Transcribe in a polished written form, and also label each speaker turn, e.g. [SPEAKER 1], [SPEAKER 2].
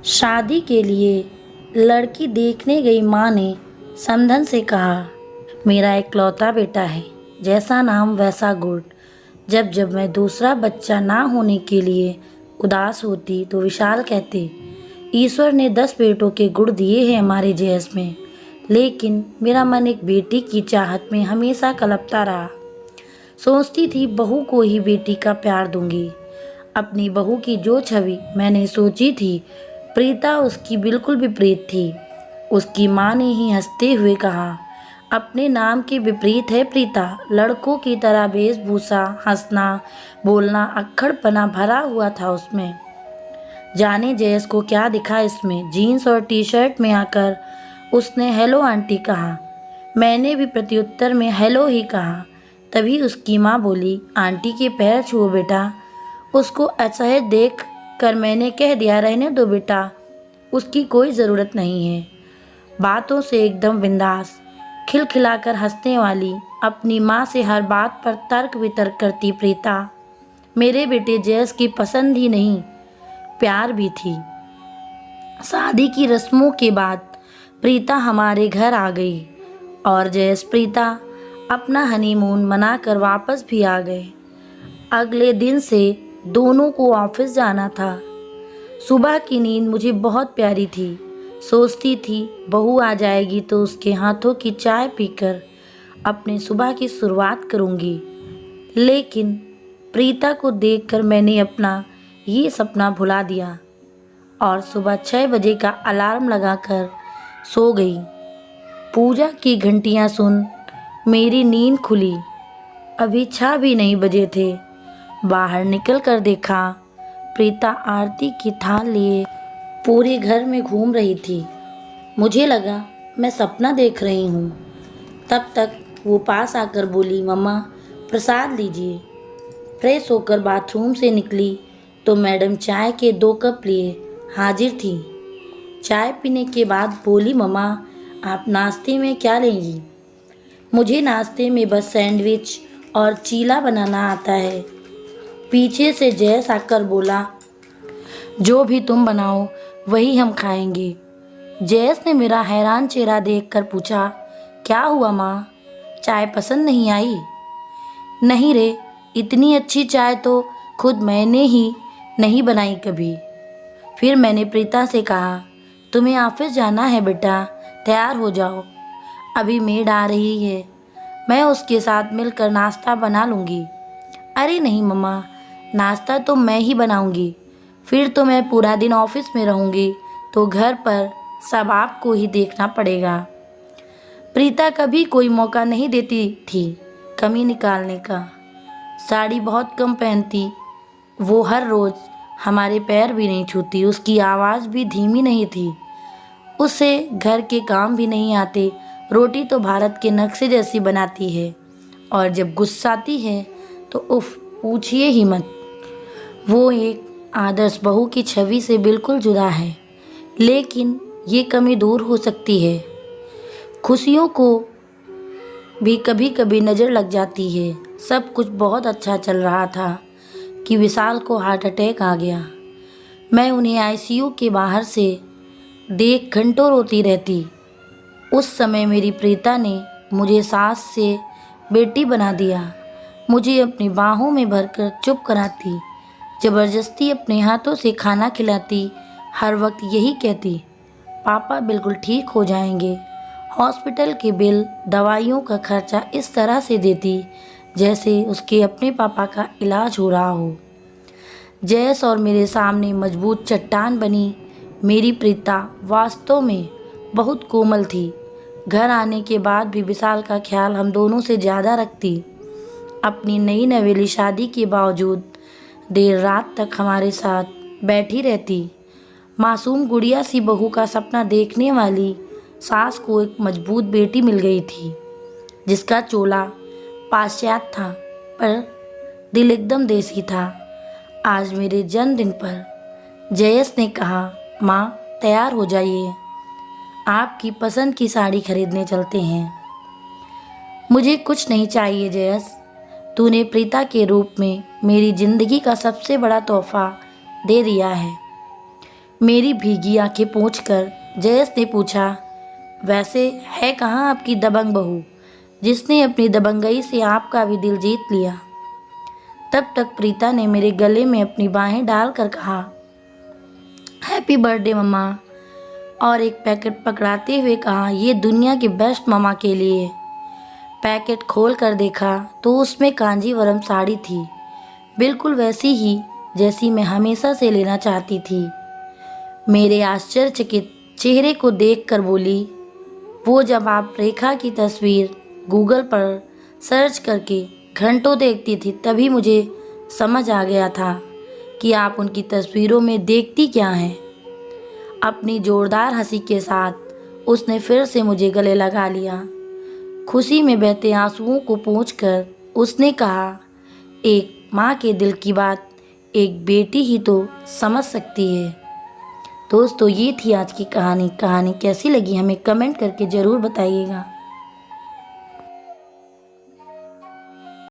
[SPEAKER 1] शादी के लिए लड़की देखने गई माँ ने समधन से कहा, मेरा इकलौता बेटा है, जैसा नाम वैसा गुण। जब जब मैं दूसरा बच्चा ना होने के लिए उदास होती तो विशाल कहते, ईश्वर ने 10 बेटों के गुण दिए हैं हमारे जयस में, लेकिन मेरा मन एक बेटी की चाहत में हमेशा कलपता रहा। सोचती थी बहू को ही बेटी का प्यार दूंगी। अपनी बहू की जो छवि मैंने सोची थी, प्रीता उसकी बिल्कुल विपरीत थी। उसकी माँ ने ही हंसते हुए कहा, अपने नाम के विपरीत है प्रीता। लड़कों की तरह वेशभूषा, हंसना, बोलना, अक्खड़पना भरा हुआ था उसमें। जाने जयस को क्या दिखा इसमें। जीन्स और टी शर्ट में आकर उसने हेलो आंटी कहा। मैंने भी प्रत्युत्तर में हेलो ही कहा। तभी उसकी माँ बोली, आंटी के पैर छुओ बेटा। उसको असहज देख कर मैंने कह दिया, रहने दो बेटा, उसकी कोई ज़रूरत नहीं है। बातों से एकदम बिंदास, खिलखिलाकर हंसने वाली, अपनी माँ से हर बात पर तर्क वितर्क करती प्रीता मेरे बेटे जयस की पसंद ही नहीं, प्यार भी थी। शादी की रस्मों के बाद प्रीता हमारे घर आ गई और जयस प्रीता अपना हनीमून मनाकर वापस भी आ गए। अगले दिन से दोनों को ऑफिस जाना था। सुबह की नींद मुझे बहुत प्यारी थी। सोचती थी बहू आ जाएगी तो उसके हाथों की चाय पीकर अपने सुबह की शुरुआत करूंगी। लेकिन प्रीता को देखकर मैंने अपना ये सपना भुला दिया और सुबह 6 बजे का अलार्म लगाकर सो गई। पूजा की घंटियां सुन मेरी नींद खुली। अभी 6 भी नहीं बजे थे। बाहर निकल कर देखा, प्रीता आरती की थाल लिए पूरे घर में घूम रही थी। मुझे लगा मैं सपना देख रही हूँ। तब तक वो पास आकर बोली, मम्मा प्रसाद लीजिए। फ्रेश होकर बाथरूम से निकली तो मैडम चाय के 2 कप लिए हाजिर थी। चाय पीने के बाद बोली, मम्मा आप नाश्ते में क्या लेंगी? मुझे नाश्ते में बस सैंडविच और चीला बनाना आता है। पीछे से जयस आकर बोला, जो भी तुम बनाओ वही हम खाएंगे। जयस ने मेरा हैरान चेहरा देखकर पूछा, क्या हुआ माँ, चाय पसंद नहीं आई? नहीं रे, इतनी अच्छी चाय तो खुद मैंने ही नहीं बनाई कभी। फिर मैंने प्रीता से कहा, तुम्हें ऑफिस जाना है बेटा, तैयार हो जाओ, अभी मेड आ रही है, मैं उसके साथ मिलकर नाश्ता बना लूँगी। अरे नहीं मम्मा, नाश्ता तो मैं ही बनाऊँगी। फिर तो मैं पूरा दिन ऑफिस में रहूँगी तो घर पर सब आपको ही देखना पड़ेगा। प्रीता कभी कोई मौका नहीं देती थी कमी निकालने का। साड़ी बहुत कम पहनती। वो हर रोज़ हमारे पैर भी नहीं छूती। उसकी आवाज़ भी धीमी नहीं थी। उसे घर के काम भी नहीं आते। रोटी तो भारत के नक्शे जैसी बनाती है और जब गुस्साती है तो उफ, पूछिए ही मत। वो एक आदर्श बहू की छवि से बिल्कुल जुदा है, लेकिन ये कमी दूर हो सकती है। खुशियों को भी कभी कभी नज़र लग जाती है। सब कुछ बहुत अच्छा चल रहा था कि विशाल को हार्ट अटैक आ गया। मैं उन्हें आईसीयू के बाहर से देख घंटों रोती रहती। उस समय मेरी प्रीता ने मुझे सास से बेटी बना दिया। मुझे अपनी बाहों में भरकर चुप कराती, ज़बरदस्ती अपने हाथों से खाना खिलाती, हर वक्त यही कहती, पापा बिल्कुल ठीक हो जाएंगे। हॉस्पिटल के बिल, दवाइयों का खर्चा इस तरह से देती जैसे उसके अपने पापा का इलाज हो रहा हो। जयस और मेरे सामने मजबूत चट्टान बनी। मेरी प्रीता वास्तव में बहुत कोमल थी। घर आने के बाद भी विशाल का ख्याल हम दोनों से ज़्यादा रखती। अपनी नई नवेली शादी के बावजूद देर रात तक हमारे साथ बैठी रहती। मासूम गुड़िया सी बहू का सपना देखने वाली सास को एक मजबूत बेटी मिल गई थी, जिसका चोला पाश्चात्य था पर दिल एकदम देसी था। आज मेरे जन्मदिन पर जयस ने कहा, माँ तैयार हो जाइए, आपकी पसंद की साड़ी खरीदने चलते हैं। मुझे कुछ नहीं चाहिए जयस, तूने प्रीता के रूप में मेरी ज़िंदगी का सबसे बड़ा तोहफा दे दिया है। मेरी भीगी आंखें पोंछकर जयेश ने पूछा, वैसे है कहाँ आपकी दबंग बहू जिसने अपनी दबंगई से आपका भी दिल जीत लिया। तब तक प्रीता ने मेरे गले में अपनी बाहें डालकर कहा, हैप्पी बर्थडे मम्मा, और एक पैकेट पकड़ाते हुए कहा, ये दुनिया की बेस्ट मम्मा के लिए। पैकेट खोल कर देखा तो उसमें कांजीवरम साड़ी थी, बिल्कुल वैसी ही जैसी मैं हमेशा से लेना चाहती थी। मेरे आश्चर्यचकित चेहरे को देखकर बोली, वो जब आप रेखा की तस्वीर गूगल पर सर्च करके घंटों देखती थी तभी मुझे समझ आ गया था कि आप उनकी तस्वीरों में देखती क्या हैं। अपनी जोरदार हंसी के साथ उसने फिर से मुझे गले लगा लिया। खुशी में बहते आंसुओं को पोंछकर उसने कहा, एक माँ के दिल की बात एक बेटी ही तो समझ सकती है। दोस्तों, ये थी आज की कहानी। कहानी कैसी लगी हमें कमेंट करके ज़रूर बताइएगा।